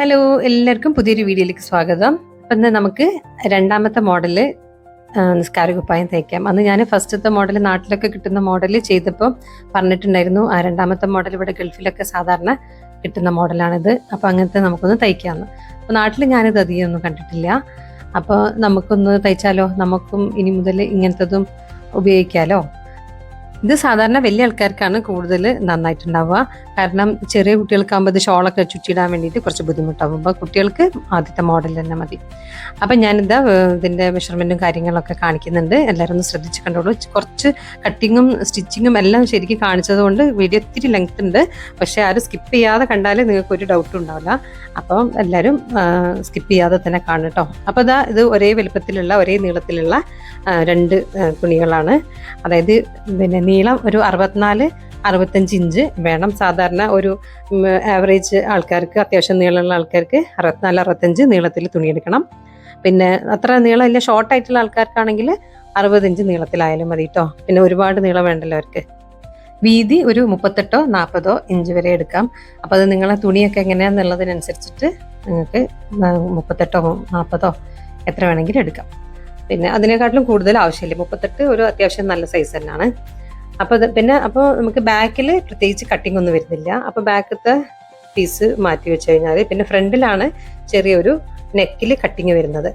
Hello, എല്ലാവർക്കും പുതിയൊരു വീഡിയോയിലേക്ക് സ്വാഗതം. അപ്പം ഇന്ന് നമുക്ക് രണ്ടാമത്തെ മോഡല് നിസ്കാര കുപ്പായം തയ്ക്കാം. അന്ന് ഞാൻ ഫസ്റ്റത്തെ മോഡൽ നാട്ടിലൊക്കെ കിട്ടുന്ന മോഡൽ ചെയ്തപ്പോൾ പറഞ്ഞിട്ടുണ്ടായിരുന്നു. ആ രണ്ടാമത്തെ മോഡൽ ഇവിടെ ഗൾഫിലൊക്കെ സാധാരണ കിട്ടുന്ന മോഡലാണിത്. അപ്പോൾ അങ്ങനത്തെ നമുക്കൊന്ന് തയ്ക്കാമെന്ന്. അപ്പോൾ നാട്ടിൽ ഞാനിത് അധികം ഒന്നും കണ്ടിട്ടില്ല. അപ്പോൾ നമുക്കൊന്ന് തയ്ച്ചാലോ, നമുക്കും ഇനി മുതൽ ഇങ്ങനത്തതും ഉപയോഗിക്കാമല്ലോ. ഇത് സാധാരണ വലിയ ആൾക്കാർക്കാണ് കൂടുതൽ നന്നായിട്ടുണ്ടാവുക. കാരണം ചെറിയ കുട്ടികൾക്കാകുമ്പോൾ ഇത് ഷോളൊക്കെ ചുറ്റിയിടാൻ വേണ്ടിയിട്ട് കുറച്ച് ബുദ്ധിമുട്ടാകുമ്പോൾ കുട്ടികൾക്ക് ആദ്യത്തെ മോഡൽ തന്നെ മതി. അപ്പം ഞാനിതാ ഇതിൻ്റെ മെഷർമെൻറ്റും കാര്യങ്ങളൊക്കെ കാണിക്കുന്നുണ്ട്. എല്ലാവരും ഒന്ന് ശ്രദ്ധിച്ച് കണ്ടോളൂ. കുറച്ച് കട്ടിങ്ങും സ്റ്റിച്ചിങ്ങും എല്ലാം ശരിക്കും കാണിച്ചതുകൊണ്ട് വീഡിയോ ഇത്തിരി ലെങ്ത് ഉണ്ട്. പക്ഷേ ആരും സ്കിപ്പ് ചെയ്യാതെ കണ്ടാൽ നിങ്ങൾക്ക് ഒരു ഡൗട്ടും ഉണ്ടാവില്ല. അപ്പം എല്ലാവരും സ്കിപ്പ് ചെയ്യാതെ തന്നെ കാണും കേട്ടോ. അപ്പോൾ ഇത് ഒരേ വലുപ്പത്തിലുള്ള ഒരേ നീളത്തിലുള്ള രണ്ട് തുണികളാണ്. അതായത് നീളം ഒരു 64-65 ഇഞ്ച് വേണം. സാധാരണ ഒരു ആവറേജ് ആൾക്കാർക്ക്, അത്യാവശ്യം നീളമുള്ള ആൾക്കാർക്ക് 64-65 നീളത്തിൽ തുണിയെടുക്കണം. പിന്നെ അത്ര നീളമില്ല ഷോർട്ടായിട്ടുള്ള ആൾക്കാർക്കാണെങ്കിൽ 60 ഇഞ്ച് നീളത്തിലായാലും മതി കേട്ടോ. പിന്നെ ഒരുപാട് നീളം വേണ്ടല്ലോ അവർക്ക്. വീതി ഒരു 38-40 ഇഞ്ച് വരെ എടുക്കാം. അപ്പോൾ അത് നിങ്ങളെ തുണിയൊക്കെ എങ്ങനെയാണെന്നുള്ളതിനനുസരിച്ചിട്ട് നിങ്ങൾക്ക് 38-40 എത്ര വേണമെങ്കിലും എടുക്കാം. പിന്നെ അതിനെക്കാട്ടിലും കൂടുതൽ ആവശ്യമില്ല. 38 ഒരു അത്യാവശ്യം നല്ല സൈസ് തന്നെയാണ്. അപ്പോൾ നമുക്ക് ബാക്കിൽ പ്രത്യേകിച്ച് കട്ടിംഗ് ഒന്നും വരുന്നില്ല. അപ്പോൾ ബാക്കത്തെ പീസ് മാറ്റി വെച്ച് കഴിഞ്ഞാൽ പിന്നെ ഫ്രണ്ടിലാണ് ചെറിയൊരു നെക്കിൽ കട്ടിങ് വരുന്നത്.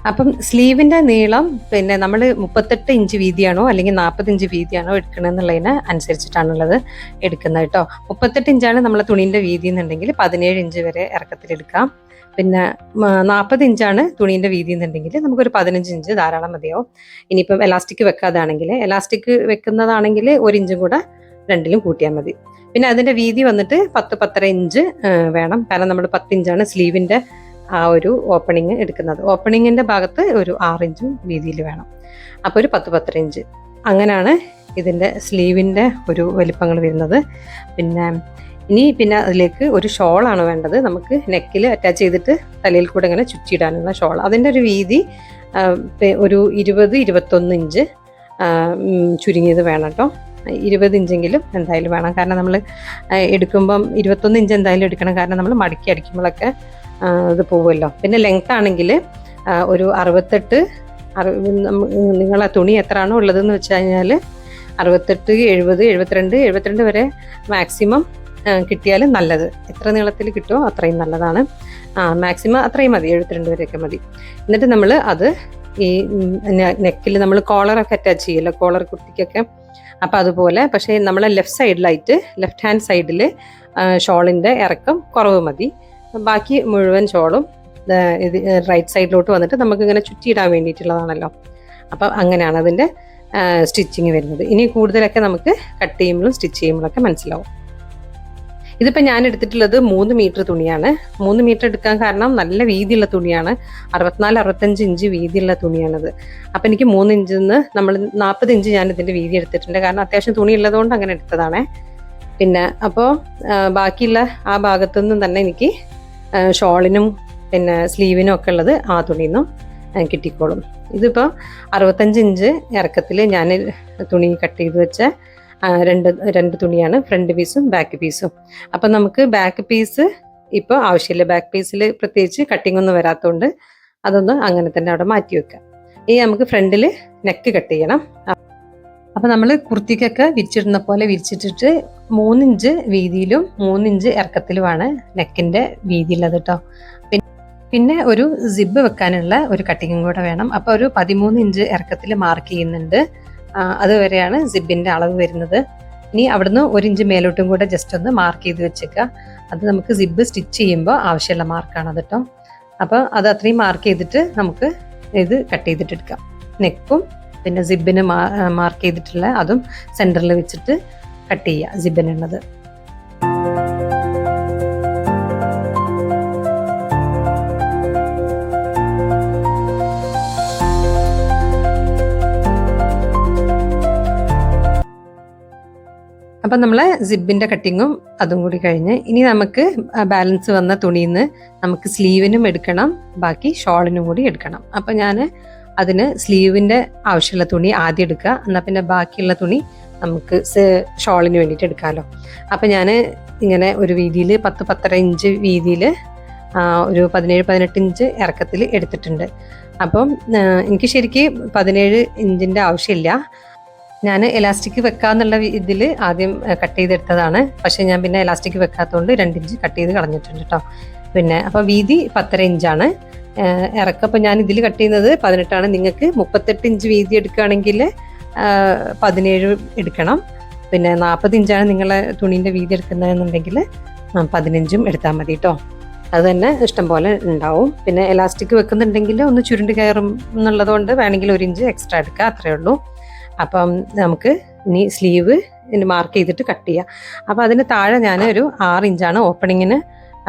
അപ്പം സ്ലീവിൻ്റെ നീളം പിന്നെ നമ്മൾ 38 ഇഞ്ച് വീതിയാണോ അല്ലെങ്കിൽ 40 ഇഞ്ച് വീതിയാണോ എടുക്കണമെന്നുള്ളതിന് അനുസരിച്ചിട്ടാണുള്ളത് എടുക്കുന്നത് കേട്ടോ. 38 ഇഞ്ചാണ് നമ്മളെ തുണീൻ്റെ വീതി എന്നുണ്ടെങ്കിൽ 17 ഇഞ്ച് വരെ ഇറക്കത്തിലെടുക്കാം. പിന്നെ 40 ഇഞ്ചാണ് തുണീൻ്റെ വീതി എന്നുണ്ടെങ്കിൽ നമുക്കൊരു 15 ഇഞ്ച് ധാരാളം മതിയാവും. ഇനിയിപ്പം എലാസ്റ്റിക് വെക്കാതാണെങ്കിൽ, എലാസ്റ്റിക് വെക്കുന്നതാണെങ്കിൽ 1 ഇഞ്ചും കൂടെ രണ്ടിലും കൂട്ടിയാൽ മതി. പിന്നെ അതിൻ്റെ വീതി വന്നിട്ട് 10-10.5 ഇഞ്ച് വേണം. കാരണം നമ്മൾ 10 ഇഞ്ചാണ് സ്ലീവിൻ്റെ ആ ഒരു ഓപ്പണിങ് എടുക്കുന്നത്. ഓപ്പണിങ്ങിൻ്റെ ഭാഗത്ത് ഒരു 6 ഇഞ്ചും വീതിയിൽ വേണം. അപ്പോൾ ഒരു 10-10.5 ഇഞ്ച് അങ്ങനെയാണ് ഇതിൻ്റെ സ്ലീവിൻ്റെ ഒരു വലിപ്പങ്ങൾ വരുന്നത്. പിന്നെ അതിലേക്ക് ഒരു ഷോളാണ് വേണ്ടത്. നമുക്ക് നെക്കിൽ അറ്റാച്ച് ചെയ്തിട്ട് തലയിൽ കൂടെ ഇങ്ങനെ ചുറ്റിയിടാനുള്ള ഷോൾ. അതിൻ്റെ ഒരു വീതി ഒരു 20-21 ഇഞ്ച് ചുരുങ്ങിയത് വേണം കേട്ടോ. 20 ഇഞ്ചെങ്കിലും എന്തായാലും വേണം. കാരണം നമ്മൾ എടുക്കുമ്പം 21 ഇഞ്ച് എന്തായാലും എടുക്കണം. കാരണം നമ്മൾ മടക്കി അടിക്കുമ്പോഴൊക്കെ ഇത് പോവുമല്ലോ. പിന്നെ ലെങ്ത് ആണെങ്കിൽ ഒരു 68, നിങ്ങളെ തുണി എത്രയാണോ ഉള്ളതെന്ന് വെച്ച് കഴിഞ്ഞാൽ 68, 70, 72 വരെ മാക്സിമം കിട്ടിയാലും നല്ലത്. എത്ര നീളത്തിൽ കിട്ടുമോ അത്രയും നല്ലതാണ്. മാക്സിമം അത്രയും മതി, 72 വരെയൊക്കെ മതി. എന്നിട്ട് നമ്മൾ അത് ഈ നെക്കിൽ നമ്മൾ കോളറൊക്കെ അറ്റാച്ച് ചെയ്യല്ലോ, കോളർ കുർത്തിക്കൊക്കെ. അപ്പം അതുപോലെ, പക്ഷേ നമ്മളെ ലെഫ്റ്റ് ഹാൻഡ് സൈഡിൽ ഷോളിൻ്റെ ഇറക്കം കുറവ് മതി. ബാക്കി മുഴുവൻ ഷോളും ഇത് റൈറ്റ് സൈഡിലോട്ട് വന്നിട്ട് നമുക്കിങ്ങനെ ചുറ്റിയിടാൻ വേണ്ടിയിട്ടുള്ളതാണല്ലോ. അപ്പം അങ്ങനെയാണ് അതിൻ്റെ സ്റ്റിച്ചിങ് വരുന്നത്. ഇനി കൂടുതലൊക്കെ നമുക്ക് കട്ട് ചെയ്യുമ്പോഴും സ്റ്റിച്ച് ചെയ്യുമ്പോഴൊക്കെ മനസ്സിലാവും. ഇതിപ്പോൾ ഞാൻ എടുത്തിട്ടുള്ളത് 3 മീറ്റർ തുണിയാണ്. 3 മീറ്റർ എടുക്കാൻ കാരണം നല്ല വീതിയുള്ള തുണിയാണ്. 64-65 ഇഞ്ച് വീതിയുള്ള തുണിയാണിത്. അപ്പം എനിക്ക് 3 ഇഞ്ചിൽ നിന്ന് നമ്മൾ 40 ഇഞ്ച് ഞാൻ ഇതിൻ്റെ വീതി എടുത്തിട്ടുണ്ട്. കാരണം അത്യാവശ്യം തുണി ഉള്ളതുകൊണ്ട് അങ്ങനെ എടുത്തതാണേ. പിന്നെ അപ്പോൾ ബാക്കിയുള്ള ആ ഭാഗത്തുനിന്നും തന്നെ എനിക്ക് ഷോളിനും പിന്നെ സ്ലീവിനും ഒക്കെ ഉള്ളത് ആ തുണിയിൽ നിന്നും കിട്ടിക്കോളും. ഇതിപ്പോൾ 65 ഇഞ്ച് ഇറക്കത്തിൽ ഞാൻ തുണി കട്ട് ചെയ്ത് വെച്ച രണ്ട് തുണിയാണ്, ഫ്രണ്ട് പീസും ബാക്ക് പീസും. അപ്പം നമുക്ക് ബാക്ക് പീസ് ഇപ്പോൾ ആവശ്യമില്ല. ബാക്ക് പീസിൽ പ്രത്യേകിച്ച് കട്ടിംഗ് ഒന്നും വരാത്തതുകൊണ്ട് അതൊന്ന് അങ്ങനെ തന്നെ അവിടെ മാറ്റി വെക്കാം. ഇനി നമുക്ക് ഫ്രണ്ടിൽ നെക്ക് കട്ട് ചെയ്യണം. അപ്പം നമ്മൾ കുർത്തിക്കൊക്കെ വിരിച്ചിടുന്ന പോലെ വിരിച്ചിട്ടിട്ട് 3 ഇഞ്ച് വീതിയിലും 3 ഇഞ്ച് ഇറക്കത്തിലുമാണ് നെക്കിൻ്റെ വീതിയുള്ളത് കേട്ടോ. പിന്നെ ഒരു സിബ് വെക്കാനുള്ള ഒരു കട്ടിങ്ങും കൂടെ വേണം. അപ്പോൾ ഒരു 13 ഇഞ്ച് ഇറക്കത്തിൽ മാർക്ക് ചെയ്യുന്നുണ്ട്. അതുവരെയാണ് സിബിൻ്റെ അളവ് വരുന്നത്. ഇനി അവിടുന്ന് 1 ഇഞ്ച് മേലോട്ടും കൂടെ ജസ്റ്റ് ഒന്ന് മാർക്ക് ചെയ്ത് വെച്ചേക്കുക. അത് നമുക്ക് സിബ് സ്റ്റിച്ച് ചെയ്യുമ്പോൾ ആവശ്യമുള്ള മാർക്കാണ് അത് കേട്ടോ. അപ്പോൾ അത് അത്രയും മാർക്ക് ചെയ്തിട്ട് നമുക്ക് ഇത് കട്ട് ചെയ്തിട്ടെടുക്കാം. നെക്കും പിന്നെ സിബിന് മാർക്ക് ചെയ്തിട്ടുള്ള അതും സെൻറ്ററിൽ വെച്ചിട്ട് കട്ട് ചെയ്യുക സിബിനുള്ളത്. അപ്പം നമ്മളെ സിബിൻ്റെ കട്ടിങ്ങും അതും കൂടി കഴിഞ്ഞ് ഇനി നമുക്ക് ബാലൻസ് വന്ന തുണിയിൽ നിന്ന് നമുക്ക് സ്ലീവിനും എടുക്കണം, ബാക്കി ഷോളിനും കൂടി എടുക്കണം. അപ്പം ഞാൻ അതിന് സ്ലീവിൻ്റെ ആവശ്യമുള്ള തുണി ആദ്യം എടുക്കുക. എന്നാൽ പിന്നെ ബാക്കിയുള്ള തുണി നമുക്ക് ഷോളിന് വേണ്ടിയിട്ട് എടുക്കാമല്ലോ. അപ്പം ഞാൻ ഇങ്ങനെ ഒരു വീതിയിൽ 10-10.5 ഇഞ്ച് വീതിയിൽ ഒരു 17-18 ഇഞ്ച് ഇറക്കത്തിൽ എടുത്തിട്ടുണ്ട്. അപ്പം എനിക്ക് ശരിക്കും 17 ഇഞ്ചിൻ്റെ ആവശ്യമില്ല. ഞാൻ എലാസ്റ്റിക് വെക്കാന്നുള്ള ഇതിൽ ആദ്യം കട്ട് ചെയ്തെടുത്തതാണ്. പക്ഷേ ഞാൻ പിന്നെ എലാസ്റ്റിക് വെക്കാത്തതുകൊണ്ട് 2 ഇഞ്ച് കട്ട് ചെയ്ത് കളഞ്ഞിട്ടുണ്ട് കേട്ടോ. പിന്നെ അപ്പോൾ വീതി 10.5 ഇഞ്ചാണ് ഇറക്കം. അപ്പോൾ ഞാൻ ഇതിൽ കട്ട് ചെയ്യുന്നത് 18ആണ്. നിങ്ങൾക്ക് 38 ഇഞ്ച് വീതി എടുക്കുകയാണെങ്കിൽ 17 എടുക്കണം. പിന്നെ 40 ഇഞ്ചാണ് നിങ്ങളെ തുണീൻ്റെ വീതി എടുക്കുന്നതെന്നുണ്ടെങ്കിൽ 15 എടുത്താൽ മതി കേട്ടോ. അത് തന്നെ ഇഷ്ടം പോലെ ഉണ്ടാവും. പിന്നെ എലാസ്റ്റിക് വെക്കുന്നുണ്ടെങ്കിൽ ഒന്ന് ചുരുണ്ട് കയറും എന്നുള്ളതുകൊണ്ട് വേണമെങ്കിൽ 1 ഇഞ്ച് എക്സ്ട്രാ എടുക്കുക, അത്രയേ ഉള്ളൂ. അപ്പം നമുക്ക് ഇനി സ്ലീവ് മാർക്ക് ചെയ്തിട്ട് കട്ട് ചെയ്യാം. അപ്പോൾ അതിന് താഴെ ഞാൻ ഒരു 6 ഇഞ്ചാണ് ഓപ്പണിങ്ങിന്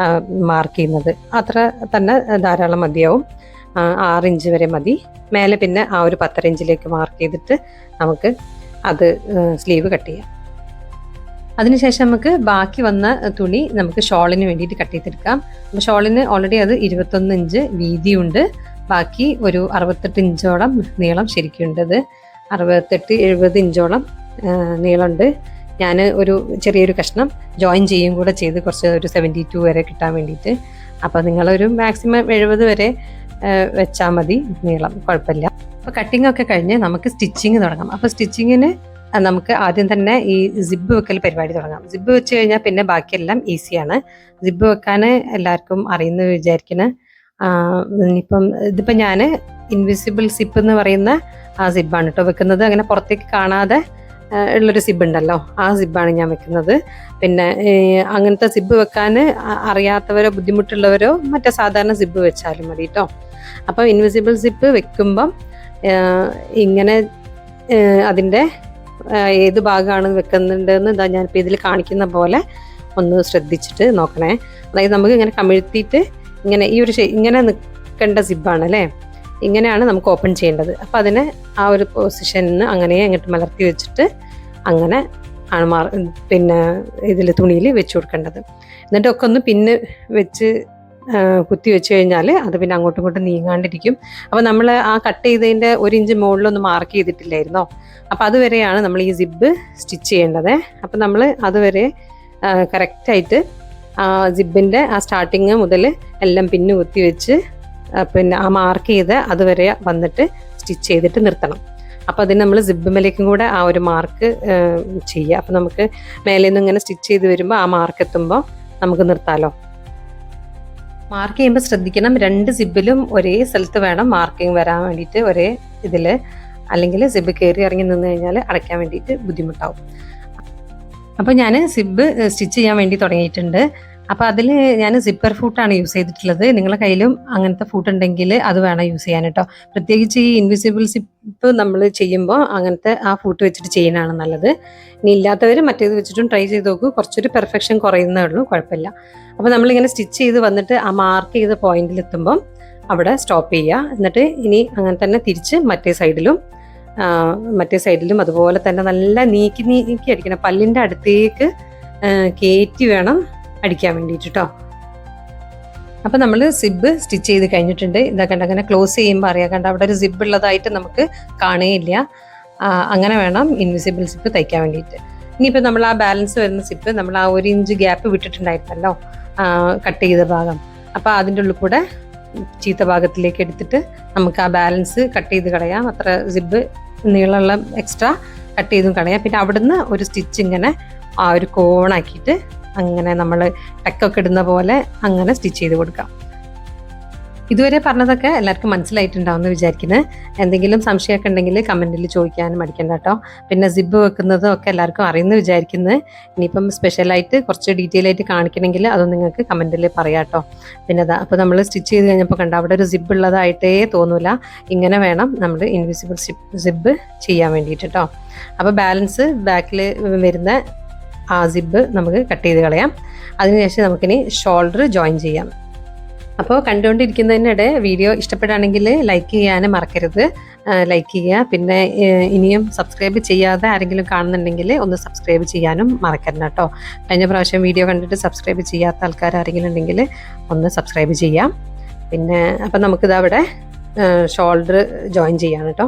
മാർക്ക് ചെയ്യുന്നത്. അത്ര തന്നെ ധാരാളം മതിയാവും. 6 ഇഞ്ച് വരെ മതി. മേലെ പിന്നെ ആ ഒരു 10.5 ഇഞ്ചിലേക്ക് മാർക്ക് ചെയ്തിട്ട് നമുക്ക് അത് സ്ലീവ് കട്ട് ചെയ്യാം. അതിനുശേഷം നമുക്ക് ബാക്കി വന്ന തുണി നമുക്ക് ഷോളിന് വേണ്ടിയിട്ട് കട്ട് ചെയ്തെടുക്കാം. അപ്പോൾ ഷോളിന് ഓൾറെഡി അത് 21 ഇഞ്ച് വീതിയുണ്ട്. ബാക്കി ഒരു 68 ഇഞ്ചോളം നീളം ശരിക്കുണ്ട്. അത് 68-70 ഇഞ്ചോളം നീളമുണ്ട്. ഞാൻ ഒരു ചെറിയൊരു കഷ്ണം ജോയിൻ ചെയ്യും കൂടെ ചെയ്ത് കുറച്ച് ഒരു 72 വരെ കിട്ടാൻ വേണ്ടിയിട്ട്. അപ്പോൾ നിങ്ങളൊരു മാക്സിമം 70 വരെ വെച്ചാൽ മതി നീളം, കുഴപ്പമില്ല. അപ്പോൾ കട്ടിംഗ് ഒക്കെ കഴിഞ്ഞ് നമുക്ക് സ്റ്റിച്ചിങ് തുടങ്ങാം. അപ്പോൾ സ്റ്റിച്ചിങ്ങിന് നമുക്ക് ആദ്യം തന്നെ ഈ സിബ് വെക്കൽ പരിപാടി തുടങ്ങാം. സിബ് വെച്ച് കഴിഞ്ഞാൽ പിന്നെ ബാക്കിയെല്ലാം ഈസിയാണ്. സിബ് വെക്കാൻ എല്ലാവർക്കും അറിയുന്ന വിചാരിക്കുന്നത്. ഇനിയിപ്പം ഇതിപ്പോൾ ഞാൻ ഇൻവിസിബിൾ സിപ്പ് എന്ന് പറയുന്ന ആ സിബാണ് കേട്ടോ വെക്കുന്നത്. അങ്ങനെ പുറത്തേക്ക് കാണാതെ ഉള്ളൊരു സിബ് ഉണ്ടല്ലോ, ആ സിബാണ് ഞാൻ വെക്കുന്നത്. പിന്നെ അങ്ങനത്തെ സിബ് വെക്കാൻ അറിയാത്തവരോ ബുദ്ധിമുട്ടുള്ളവരോ മറ്റേ സാധാരണ സിബ് വെച്ചാലും മതി കേട്ടോ. അപ്പം ഇൻവിസിബിൾ സിബ് വെക്കുമ്പം ഇങ്ങനെ അതിൻ്റെ ഏത് ഭാഗമാണ് വെക്കുന്നുണ്ടെന്ന് ഇതാ ഞാനിപ്പോൾ ഇതിൽ കാണിക്കുന്ന പോലെ ഒന്ന് ശ്രദ്ധിച്ചിട്ട് നോക്കണേ. അതായത് നമുക്ക് ഇങ്ങനെ കമിഴ്ത്തിയിട്ട് ഇങ്ങനെ ഈ ഒരു ഇങ്ങനെ നിൽക്കേണ്ട സിബാണ് അല്ലേ, ഇങ്ങനെയാണ് നമുക്ക് ഓപ്പൺ ചെയ്യേണ്ടത്. അപ്പോൾ അതിനെ ആ ഒരു പൊസിഷനിൽ അങ്ങനെ അങ്ങോട്ട് മലർത്തി വെച്ചിട്ട് അങ്ങനെ ആണ് പിന്നെ ഇതിൽ തുണിയിൽ വെച്ച് കൊടുക്കേണ്ടത്. എന്നിട്ടൊക്കെ ഒന്ന് പിന്നെ വെച്ച് കുത്തി വെച്ച് കഴിഞ്ഞാൽ അത് പിന്നെ അങ്ങോട്ടും ഇങ്ങോട്ടും നീങ്ങാണ്ടിരിക്കും. അപ്പോൾ നമ്മൾ ആ കട്ട് ചെയ്തതിൻ്റെ 1 ഇഞ്ച് മുകളിലൊന്ന് മാർക്ക് ചെയ്തിട്ടില്ലായിരുന്നോ, അപ്പോൾ അതുവരെയാണ് നമ്മൾ ഈ സിബ് സ്റ്റിച്ച് ചെയ്യേണ്ടത്. അപ്പോൾ നമ്മൾ അതുവരെ കറക്റ്റായിട്ട് സിബിൻ്റെ ആ സ്റ്റാർട്ടിങ് മുതൽ എല്ലാം പിന്നെ കുത്തി വെച്ച് പിന്നെ ആ മാർക്ക് ചെയ്ത് അതുവരെ വന്നിട്ട് സ്റ്റിച്ച് ചെയ്തിട്ട് നിർത്തണം. അപ്പോൾ അതിന് നമ്മൾ സിബിമേലേക്കും കൂടെ ആ ഒരു മാർക്ക് ചെയ്യുക. അപ്പോൾ നമുക്ക് മേലെ നിന്ന് ഇങ്ങനെ സ്റ്റിച്ച് ചെയ്ത് വരുമ്പോൾ ആ മാർക്ക് എത്തുമ്പോൾ നമുക്ക് നിർത്താമല്ലോ. മാർക്ക് ചെയ്യുമ്പോൾ ശ്രദ്ധിക്കണം, 2 സിബിലും ഒരേ സ്ഥലത്ത് വേണം മാർക്കിങ് വരാൻ വേണ്ടിയിട്ട്, ഒരേ ഇതിൽ. അല്ലെങ്കിൽ സിബ് കയറി ഇറങ്ങി നിന്ന് കഴിഞ്ഞാൽ അടയ്ക്കാൻ വേണ്ടിയിട്ട് ബുദ്ധിമുട്ടാവും. അപ്പോൾ ഞാൻ സിബ് സ്റ്റിച്ച് ചെയ്യാൻ വേണ്ടി തുടങ്ങിയിട്ടുണ്ട്. അപ്പോൾ അതിൽ ഞാൻ സിപ്പർ ഫൂട്ടാണ് യൂസ് ചെയ്തിട്ടുള്ളത്. നിങ്ങളുടെ കയ്യിലും അങ്ങനത്തെ ഫൂട്ട് ഉണ്ടെങ്കിൽ അത് വേണം യൂസ് ചെയ്യാൻ കേട്ടോ. പ്രത്യേകിച്ച് ഈ ഇൻവിസിബിൾ സിപ്പ് നമ്മൾ ചെയ്യുമ്പോൾ അങ്ങനത്തെ ആ ഫൂട്ട് വെച്ചിട്ട് ചെയ്യുന്നതാണ് നല്ലത്. ഇനി ഇല്ലാത്തവർ മറ്റേത് വെച്ചിട്ടും ട്രൈ ചെയ്ത് നോക്കൂ, കുറച്ചൊരു പെർഫെക്ഷൻ കുറയുന്നേ ഉള്ളൂ, കുഴപ്പമില്ല. അപ്പോൾ നമ്മളിങ്ങനെ സ്റ്റിച്ച് ചെയ്ത് വന്നിട്ട് ആ മാർക്ക് ചെയ്ത പോയിന്റിലെത്തുമ്പം അവിടെ സ്റ്റോപ്പ് ചെയ്യുക. എന്നിട്ട് ഇനി അങ്ങനെ തന്നെ തിരിച്ച് മറ്റേ സൈഡിലും അതുപോലെ തന്നെ നല്ല നീക്കി അടിക്കണം. പല്ലിൻ്റെ അടുത്തേക്ക് കയറ്റി വേണം അടിക്കാൻ വേണ്ടിയിട്ട് കേട്ടോ. അപ്പം നമ്മൾ സിബ് സ്റ്റിച്ച് ചെയ്ത് കഴിഞ്ഞിട്ടുണ്ട്. ഇതാ കണ്ട, അങ്ങനെ ക്ലോസ് ചെയ്യുമ്പോൾ അറിയാം, കണ്ട അവിടെ ഒരു സിബ് ഉള്ളതായിട്ട് നമുക്ക് കാണുകയില്ല. അങ്ങനെ വേണം ഇൻവിസിബിൾ സിപ്പ് തയ്ക്കാൻ വേണ്ടിയിട്ട്. ഇനിയിപ്പോൾ നമ്മൾ ആ ബാലൻസ് വരുന്ന സിപ്പ് നമ്മൾ ആ 1 ഇഞ്ച് ഗ്യാപ്പ് വിട്ടിട്ടുണ്ടായിരുന്നല്ലോ കട്ട് ചെയ്ത ഭാഗം, അപ്പോൾ അതിൻ്റെ ഉള്ളിൽ കൂടെ ചീത്ത ഭാഗത്തിലേക്ക് എടുത്തിട്ട് നമുക്ക് ആ ബാലൻസ് കട്ട് ചെയ്ത് കളയാം. അത്ര സിബ് നീളമുള്ള എക്സ്ട്രാ കട്ട് ചെയ്തും കളയാം. പിന്നെ അവിടുന്ന് ഒരു സ്റ്റിച്ച് ഇങ്ങനെ ആ ഒരു കോണാക്കിയിട്ട് അങ്ങനെ നമ്മൾ ടക്കൊക്കെ ഇടുന്ന പോലെ അങ്ങനെ സ്റ്റിച്ച് ചെയ്ത് കൊടുക്കാം. ഇതുവരെ പറഞ്ഞതൊക്കെ എല്ലാവർക്കും മനസ്സിലായിട്ടുണ്ടാവുമെന്ന് വിചാരിക്കുന്നത്. എന്തെങ്കിലും സംശയമൊക്കെ ഉണ്ടെങ്കിൽ കമൻറ്റിൽ ചോദിക്കാനും മടിക്കണ്ട കേട്ടോ. പിന്നെ സിബ് വെക്കുന്നതും ഒക്കെ എല്ലാവർക്കും അറിയുമെന്ന് വിചാരിക്കുന്നത്. ഇനിയിപ്പം സ്പെഷ്യലായിട്ട് കുറച്ച് ഡീറ്റെയിൽ ആയിട്ട് കാണിക്കണമെങ്കിൽ അതൊന്നും നിങ്ങൾക്ക് കമൻറ്റിൽ പറയാം കേട്ടോ. പിന്നെ അതാ അപ്പോൾ നമ്മൾ സ്റ്റിച്ച് ചെയ്ത് കഴിഞ്ഞപ്പോൾ കണ്ട അവിടെ ഒരു സിബ് ഉള്ളതായിട്ടേ തോന്നൂല. ഇങ്ങനെ വേണം നമ്മൾ ഇൻവിസിബിൾ സിബ് ചെയ്യാൻ വേണ്ടിയിട്ട് കേട്ടോ. അപ്പോൾ ബാലൻസ് ബാക്കിൽ വരുന്ന ആ സിബ് നമുക്ക് കട്ട് ചെയ്ത് കളയാം. അതിനുശേഷം നമുക്കിനി ഷോൾഡർ ജോയിൻ ചെയ്യാം. അപ്പോൾ കണ്ടുകൊണ്ടിരിക്കുന്നതിനിടെ വീഡിയോ ഇഷ്ടപ്പെടുകയാണെങ്കിൽ ലൈക്ക് ചെയ്യാനും മറക്കരുത്. ലൈക്ക് ചെയ്യുക. പിന്നെ ഇനിയും സബ്സ്ക്രൈബ് ചെയ്യാതെ ആരെങ്കിലും കാണുന്നുണ്ടെങ്കിൽ ഒന്ന് സബ്സ്ക്രൈബ് ചെയ്യാനും മറക്കരുത് കേട്ടോ. കഴിഞ്ഞ പ്രാവശ്യം വീഡിയോ കണ്ടിട്ട് സബ്സ്ക്രൈബ് ചെയ്യാത്ത ആൾക്കാർ ആരെങ്കിലും ഉണ്ടെങ്കിൽ ഒന്ന് സബ്സ്ക്രൈബ് ചെയ്യാം. പിന്നെ അപ്പം നമുക്കിത് അവിടെ ഷോൾഡർ ജോയിൻ ചെയ്യാം കേട്ടോ.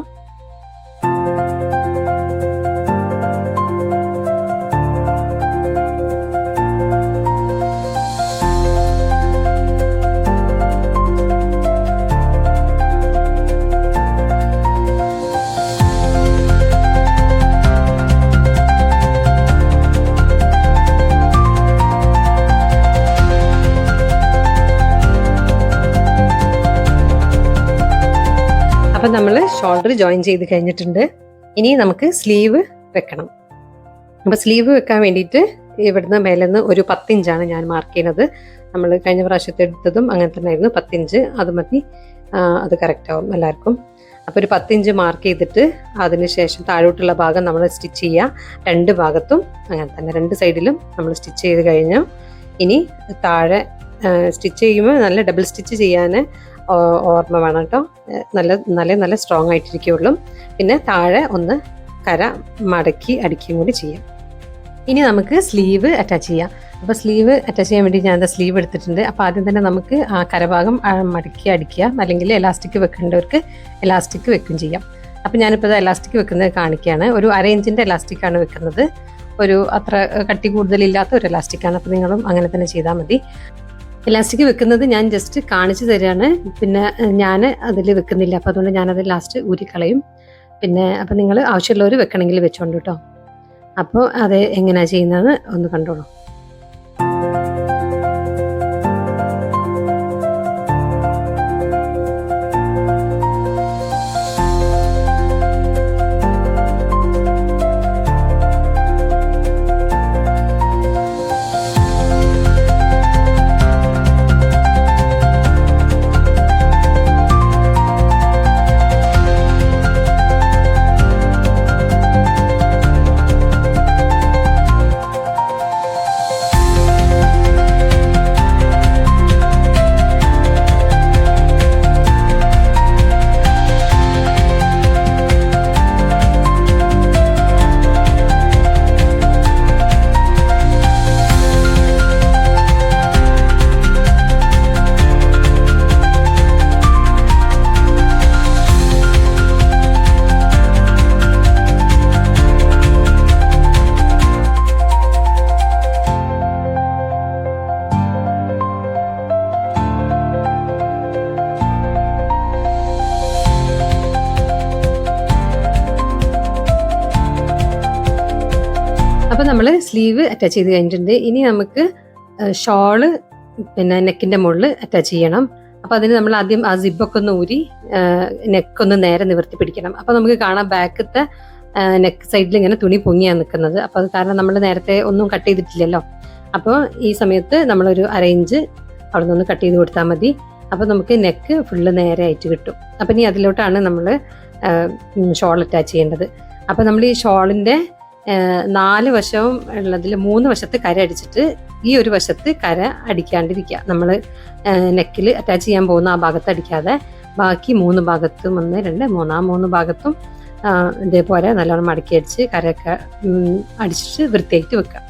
നമ്മൾ ഷോൾഡർ ജോയിൻ ചെയ്ത് കഴിഞ്ഞിട്ടുണ്ട്. ഇനി നമുക്ക് സ്ലീവ് വെക്കണം. അപ്പോൾ സ്ലീവ് വെക്കാൻ വേണ്ടിയിട്ട് ഇവിടുന്ന് മേലെന്ന് ഒരു 10 ഇഞ്ചാണ് ഞാൻ മാർക്ക് ചെയ്യുന്നത്. നമ്മൾ കഴിഞ്ഞ പ്രാവശ്യത്തെ എടുത്തതും അങ്ങനെ തന്നെ ആയിരുന്നു. 10 ഇഞ്ച് അത് മതി, അത് കറക്റ്റ് ആവും എല്ലാവർക്കും. അപ്പോൾ ഒരു 10 ഇഞ്ച് മാർക്ക് ചെയ്തിട്ട് അതിന് ശേഷം താഴോട്ടുള്ള ഭാഗം നമ്മൾ സ്റ്റിച്ച് ചെയ്യുക. 2 ഭാഗത്തും അങ്ങനെ തന്നെ 2 സൈഡിലും നമ്മൾ സ്റ്റിച്ച് ചെയ്ത് കഴിഞ്ഞു. ഇനി താഴെ സ്റ്റിച്ച് ചെയ്യുമ്പോൾ നല്ല ഡബിൾ സ്റ്റിച്ച് ചെയ്യാൻ ഓർമ്മ വേണം കേട്ടോ. നല്ല സ്ട്രോങ് ആയിട്ടിരിക്കുകയുള്ളൂ. പിന്നെ താഴെ ഒന്ന് കര മടക്കി അടിക്കുകയും കൂടി ചെയ്യാം. ഇനി നമുക്ക് സ്ലീവ് അറ്റാച്ച് ചെയ്യാം. അപ്പോൾ സ്ലീവ് അറ്റാച്ച് ചെയ്യാൻ വേണ്ടി ഞാൻ സ്ലീവ് എടുത്തിട്ടുണ്ട്. അപ്പോൾ ആദ്യം തന്നെ നമുക്ക് ആ കരഭാഗം മടക്കി അടിക്കുക, അല്ലെങ്കിൽ എലാസ്റ്റിക് വെക്കേണ്ടവർക്ക് എലാസ്റ്റിക് വെക്കുകയും ചെയ്യാം. അപ്പോൾ ഞാനിപ്പോൾ എലാസ്റ്റിക് വെക്കുന്നത് കാണിക്കുകയാണ്. ഒരു 1/2 ഇഞ്ചിൻ്റെ എലാസ്റ്റിക്കാണ് വെക്കുന്നത്. ഒരു അത്ര കട്ടി കൂടുതലില്ലാത്ത ഒരു എലാസ്റ്റിക്കാണ്. അപ്പോൾ നിങ്ങളും അങ്ങനെ തന്നെ ചെയ്താൽ മതി. എലാസ്റ്റിക് വെക്കുന്നത് ഞാൻ ജസ്റ്റ് കാണിച്ചു തരികയാണ്. പിന്നെ ഞാൻ അതിൽ വെക്കുന്നില്ല. അപ്പോൾ അതുകൊണ്ട് ഞാനത് ലാസ്റ്റ് ഊരിക്കളയും. പിന്നെ അപ്പോൾ നിങ്ങൾ ആവശ്യമുള്ളവർ വെക്കണമെങ്കിൽ വെച്ചോണ്ട് കേട്ടോ. അപ്പോൾ അത് എങ്ങനെയാണ് ചെയ്യുന്നത് ഒന്ന് കണ്ടോളൂ. അപ്പോൾ നമ്മൾ സ്ലീവ് അറ്റാച്ച് ചെയ്ത് കഴിഞ്ഞിട്ടുണ്ട്. ഇനി നമുക്ക് ഷോള് പിന്നെ നെക്കിൻ്റെ മുകളിൽ അറ്റാച്ച് ചെയ്യണം. അപ്പോൾ അതിന് നമ്മൾ ആദ്യം ആ സിബൊക്കെ ഒന്ന് ഊരി നെക്കൊന്ന് നേരെ നിവർത്തി പിടിക്കണം. അപ്പോൾ നമുക്ക് കാണാം ബാക്കത്തെ നെക്ക് സൈഡിൽ ഇങ്ങനെ തുണി പൊങ്ങിയാണ് നിൽക്കുന്നത്. അപ്പോൾ അത് കാരണം നമ്മൾ നേരത്തെ ഒന്നും കട്ട് ചെയ്തിട്ടില്ലല്ലോ. അപ്പോൾ ഈ സമയത്ത് നമ്മളൊരു 1/2 ഇഞ്ച് അവിടെ നിന്ന് കട്ട് ചെയ്ത് കൊടുത്താൽ മതി. അപ്പോൾ നമുക്ക് നെക്ക് ഫുള്ള് നേരെ ആയിട്ട് കിട്ടും. അപ്പോൾ ഇനി അതിലോട്ടാണ് നമ്മൾ ഷോൾ അറ്റാച്ച് ചെയ്യേണ്ടത്. അപ്പോൾ നമ്മൾ ഈ ഷോളിൻ്റെ 4 വശവും ഉള്ളതിൽ 3 വശത്ത് കര അടിച്ചിട്ട് ഈ ഒരു വശത്ത് കര അടിക്കാണ്ടിരിക്കുക. നമ്മൾ നെക്കിൽ അറ്റാച്ച് ചെയ്യാൻ പോകുന്ന ആ ഭാഗത്ത് അടിക്കാതെ ബാക്കി 3 ഭാഗത്തും 1 2 3 3 ഭാഗത്തും ഇതേപോലെ നല്ലോണം മടക്കി അടിച്ച് കരയൊക്കെ അടിച്ചിട്ട് വൃത്തിയായിട്ട് വെക്കുക.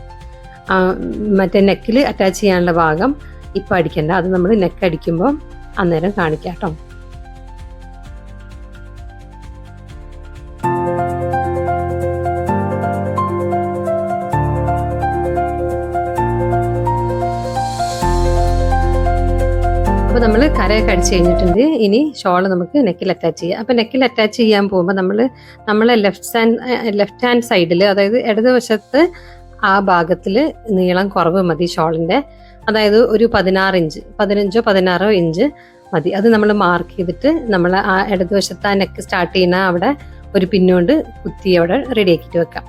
മറ്റേ നെക്കിൽ അറ്റാച്ച് ചെയ്യാനുള്ള ഭാഗം ഇപ്പം അടിക്കണ്ട, അത് നമ്മൾ നെക്ക് അടിക്കുമ്പോൾ അന്നേരം കാണിക്കാം കേട്ടോ. അപ്പോൾ നമ്മൾ കരയൊക്കെ അടിച്ച് കഴിഞ്ഞിട്ടുണ്ട്. ഇനി ഷോള് നമുക്ക് നെക്കിൽ അറ്റാച്ച് ചെയ്യാം. അപ്പോൾ നെക്കിൽ അറ്റാച്ച് ചെയ്യാൻ പോകുമ്പോൾ നമ്മളെ ലെഫ്റ്റ് ഹാൻഡ് സൈഡിൽ, അതായത് ഇടതുവശത്ത് ആ ഭാഗത്തിൽ നീളം കുറവ് മതി ഷോളിൻ്റെ. അതായത് ഒരു 16 ഇഞ്ച് 15 16 ഇഞ്ച് മതി. അത് നമ്മൾ മാർക്ക് ചെയ്തിട്ട് നമ്മൾ ആ ഇടതുവശത്ത് ആ നെക്ക് സ്റ്റാർട്ട് ചെയ്യുന്ന അവിടെ ഒരു പിന്നുകൊണ്ട് കുത്തി അവിടെ റെഡിയാക്കിയിട്ട് വെക്കാം.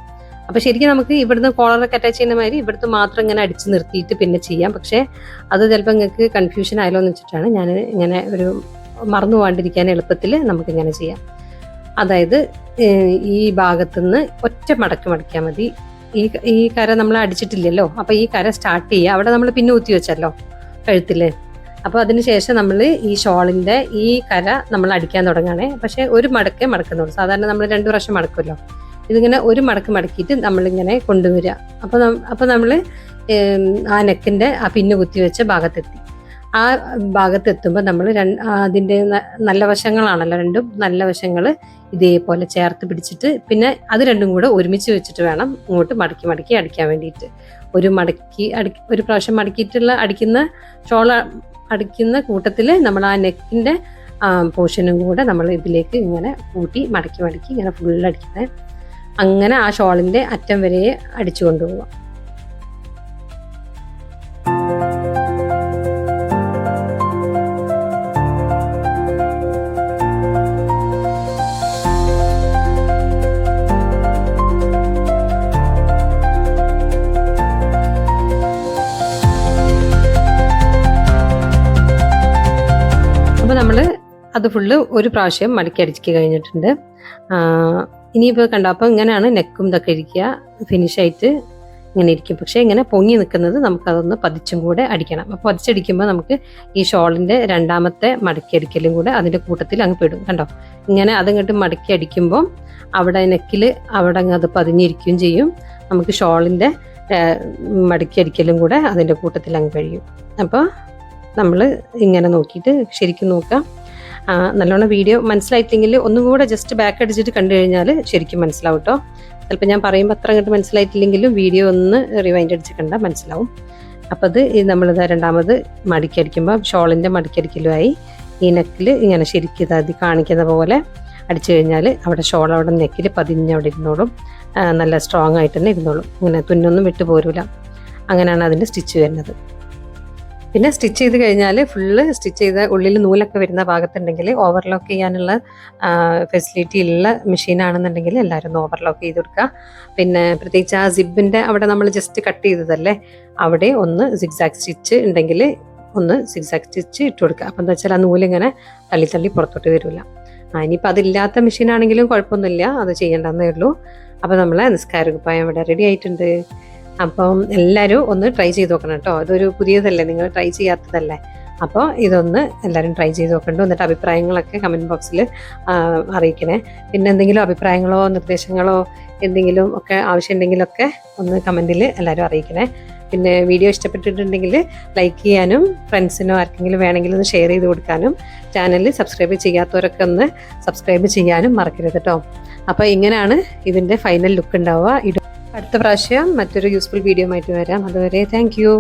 അപ്പോൾ ശരിക്കും നമുക്ക് ഇവിടുന്ന് കോളറൊക്കെ അറ്റാച്ച് ചെയ്യുന്ന മാതിരി ഇവിടുത്തെ മാത്രം ഇങ്ങനെ അടിച്ച് നിർത്തിയിട്ട് പിന്നെ ചെയ്യാം. പക്ഷേ അത് ചിലപ്പോൾ നിങ്ങൾക്ക് കൺഫ്യൂഷൻ ആയാലോ എന്ന് വെച്ചിട്ടാണ് ഞാൻ ഇങ്ങനെ ഒരു മറന്നു പോകാണ്ടിരിക്കാൻ എളുപ്പത്തിൽ നമുക്കിങ്ങനെ ചെയ്യാം. അതായത് ഈ ഭാഗത്തുനിന്ന് ഒറ്റ മടക്കിയാൽ മതി. ഈ കര നമ്മൾ അടിച്ചിട്ടില്ലല്ലോ, അപ്പോൾ ഈ കര സ്റ്റാർട്ട് ചെയ്യുക. അവിടെ നമ്മൾ പിന്നെ ഊത്തി വെച്ചല്ലോ കഴുത്തില്. അപ്പോൾ അതിന് ശേഷം നമ്മൾ ഈ ഷോളിൻ്റെ ഈ കര നമ്മൾ അടിക്കാൻ തുടങ്ങുകയാണേ. പക്ഷേ ഒരു മടക്കേ മടക്കുന്നുള്ളൂ. സാധാരണ നമ്മൾ 2 പ്രാവശ്യം മടക്കുമല്ലോ. ഇതിങ്ങനെ ഒരു മടക്ക് മടക്കിയിട്ട് നമ്മളിങ്ങനെ കൊണ്ടുവരിക. അപ്പോൾ നമ്മൾ ആ നെക്കിൻ്റെ ആ പിന്ന് കുത്തി വെച്ച ഭാഗത്തെത്തി. ആ ഭാഗത്തെത്തുമ്പോൾ നമ്മൾ അതിൻ്റെ നല്ല വശങ്ങളാണല്ലോ, രണ്ടും നല്ല വശങ്ങൾ ഇതേപോലെ ചേർത്ത് പിടിച്ചിട്ട് പിന്നെ അത് രണ്ടും കൂടെ ഒരുമിച്ച് വെച്ചിട്ട് വേണം ഇങ്ങോട്ട് മടക്കി അടിക്കാൻ വേണ്ടിയിട്ട്. ഒരു പ്രാവശ്യം മടക്കിയിട്ടുള്ള അടിക്കുന്ന ഷോൾ അടിക്കുന്ന കൂട്ടത്തിൽ നമ്മൾ ആ നെക്കിൻ്റെ പോർഷനും കൂടെ നമ്മൾ ഇതിലേക്ക് ഇങ്ങനെ കൂട്ടി മടക്കി ഇങ്ങനെ ഫുൾ അടിക്കുന്നത്. അങ്ങനെ ആ ഷോളിൻ്റെ അറ്റം വരെ അടിച്ചു കൊണ്ടുപോവാം. നമ്മൾ അത് ഫുള്ള് ഒരു പ്രാവശ്യം മടക്കി അടിച്ച് കഴിഞ്ഞിട്ടുണ്ട്. ഇനിയിപ്പോൾ കണ്ടോ, അപ്പോൾ ഇങ്ങനെയാണ് നെക്കും ഇതൊക്കെ ഇരിക്കുക, ഫിനിഷായിട്ട് ഇങ്ങനെ ഇരിക്കും. പക്ഷേ ഇങ്ങനെ പൊങ്ങി നിൽക്കുന്നത് നമുക്കതൊന്ന് പതിച്ചും കൂടെ അടിക്കണം. അപ്പോൾ പതിച്ചടിക്കുമ്പോൾ നമുക്ക് ഈ ഷോളിൻ്റെ രണ്ടാമത്തെ മടക്കി അടിക്കലും കൂടെ അതിൻ്റെ കൂട്ടത്തിൽ അങ്ങ് പെടും. കണ്ടോ, ഇങ്ങനെ അതിങ്ങോട്ട് മടക്കി അടിക്കുമ്പോൾ അവിടെ നെക്കിൽ അവിടെ അങ്ങ് അത് പതിഞ്ഞിരിക്കുകയും ചെയ്യും. നമുക്ക് ഷോളിൻ്റെ മടക്കി അടിക്കലും കൂടെ അതിൻ്റെ കൂട്ടത്തിൽ അങ്ങ് കഴിയും. അപ്പോൾ നമ്മൾ ഇങ്ങനെ നോക്കിയിട്ട് ശരിക്കും നോക്കാം. നല്ലോണം വീഡിയോ മനസ്സിലായിട്ടില്ലെങ്കിൽ ഒന്നും കൂടെ ജസ്റ്റ് ബാക്ക് അടിച്ചിട്ട് കണ്ടു കഴിഞ്ഞാൽ ശരിക്കും മനസ്സിലാവും കേട്ടോ. ചിലപ്പോൾ ഞാൻ പറയുമ്പോൾ അത്ര അങ്ങോട്ട് മനസ്സിലായിട്ടില്ലെങ്കിലും വീഡിയോ ഒന്ന് റിവൈൻഡ് അടിച്ച് കണ്ടാൽ മനസ്സിലാവും. അപ്പോൾ അത് നമ്മളിത് രണ്ടാമത് മടക്കി അടിക്കുമ്പോൾ ഷോളിൻ്റെ മടക്കി അടിക്കലുമായി ഈ നെക്കിൽ ഇങ്ങനെ ശരിക്കും ഇതാതി കാണിക്കുന്ന പോലെ അടിച്ചു കഴിഞ്ഞാൽ അവിടെ ഷോൾ അവിടെ നെക്കിൽ പതിഞ്ഞ് അവിടെ ഇരുന്നോളും. നല്ല സ്ട്രോങ് ആയിട്ട് തന്നെ ഇരുന്നോളും. ഇങ്ങനെ തുന്നൊന്നും വിട്ടു പോരില്ല. അങ്ങനെയാണ് അതിൻ്റെ സ്റ്റിച്ച് വരുന്നത്. പിന്നെ സ്റ്റിച്ച് ചെയ്ത് കഴിഞ്ഞാൽ ഫുള്ള് സ്റ്റിച്ച് ചെയ്ത ഉള്ളിൽ നൂലൊക്കെ വരുന്ന ഭാഗത്തുണ്ടെങ്കിൽ ഓവർലോക്ക് ചെയ്യാനുള്ള ഫെസിലിറ്റി ഉള്ള മെഷീനാണെന്നുണ്ടെങ്കിൽ എല്ലാവരും ഒന്ന് ഓവർലോക്ക് ചെയ്ത് കൊടുക്കുക. പിന്നെ പ്രത്യേകിച്ച് ആ സിബിൻ്റെ അവിടെ നമ്മൾ ജസ്റ്റ് കട്ട് ചെയ്തതല്ലേ, അവിടെ ഒന്ന് സിഗ്സാഗ് സ്റ്റിച്ച് ഉണ്ടെങ്കിൽ ഒന്ന് സിഗ്സാഗ് സ്റ്റിച്ച് ഇട്ട് കൊടുക്കുക. അപ്പം എന്താ വെച്ചാൽ ആ നൂലിങ്ങനെ തള്ളി തള്ളി പുറത്തോട്ട് വരില്ല. ഇനിയിപ്പോൾ അതില്ലാത്ത മെഷീനാണെങ്കിലും കുഴപ്പമൊന്നുമില്ല, അത് ചെയ്യേണ്ടെന്നേ ഉള്ളൂ. അപ്പോൾ നമ്മളെ നിസ്കാര കുപ്പായം ഇവിടെ റെഡി ആയിട്ടുണ്ട്. അപ്പം എല്ലാവരും ഒന്ന് ട്രൈ ചെയ്ത് നോക്കണം കേട്ടോ. ഇതൊരു പുതിയതല്ലേ, നിങ്ങൾ ട്രൈ ചെയ്യാത്തതല്ലേ. അപ്പോൾ ഇതൊന്ന് എല്ലാവരും ട്രൈ ചെയ്ത് നോക്കണ്ടു. എന്നിട്ട് അഭിപ്രായങ്ങളൊക്കെ കമൻറ്റ് ബോക്സിൽ അറിയിക്കണേ. പിന്നെ എന്തെങ്കിലും അഭിപ്രായങ്ങളോ നിർദ്ദേശങ്ങളോ എന്തെങ്കിലും ഒക്കെ ആവശ്യമുണ്ടെങ്കിലൊക്കെ ഒന്ന് കമൻറ്റിൽ എല്ലാവരും അറിയിക്കണേ. പിന്നെ വീഡിയോ ഇഷ്ടപ്പെട്ടിട്ടുണ്ടെങ്കിൽ ലൈക്ക് ചെയ്യാനും ഫ്രണ്ട്സിനോ ആർക്കെങ്കിലും വേണമെങ്കിൽ ഒന്ന് ഷെയർ ചെയ്ത് കൊടുക്കാനും ചാനൽ സബ്സ്ക്രൈബ് ചെയ്യാത്തവരൊക്കെ ഒന്ന് സബ്സ്ക്രൈബ് ചെയ്യാനും മറക്കരുത് കേട്ടോ. അപ്പോൾ ഇങ്ങനെയാണ് ഇതിൻ്റെ ഫൈനൽ ലുക്ക് ഉണ്ടാവുക. അടുത്ത പ്രാവശ്യം മറ്റൊരു യൂസ്ഫുൾ വീഡിയോ ആയിട്ട് വരാം. അതുവരെ താങ്ക് യു.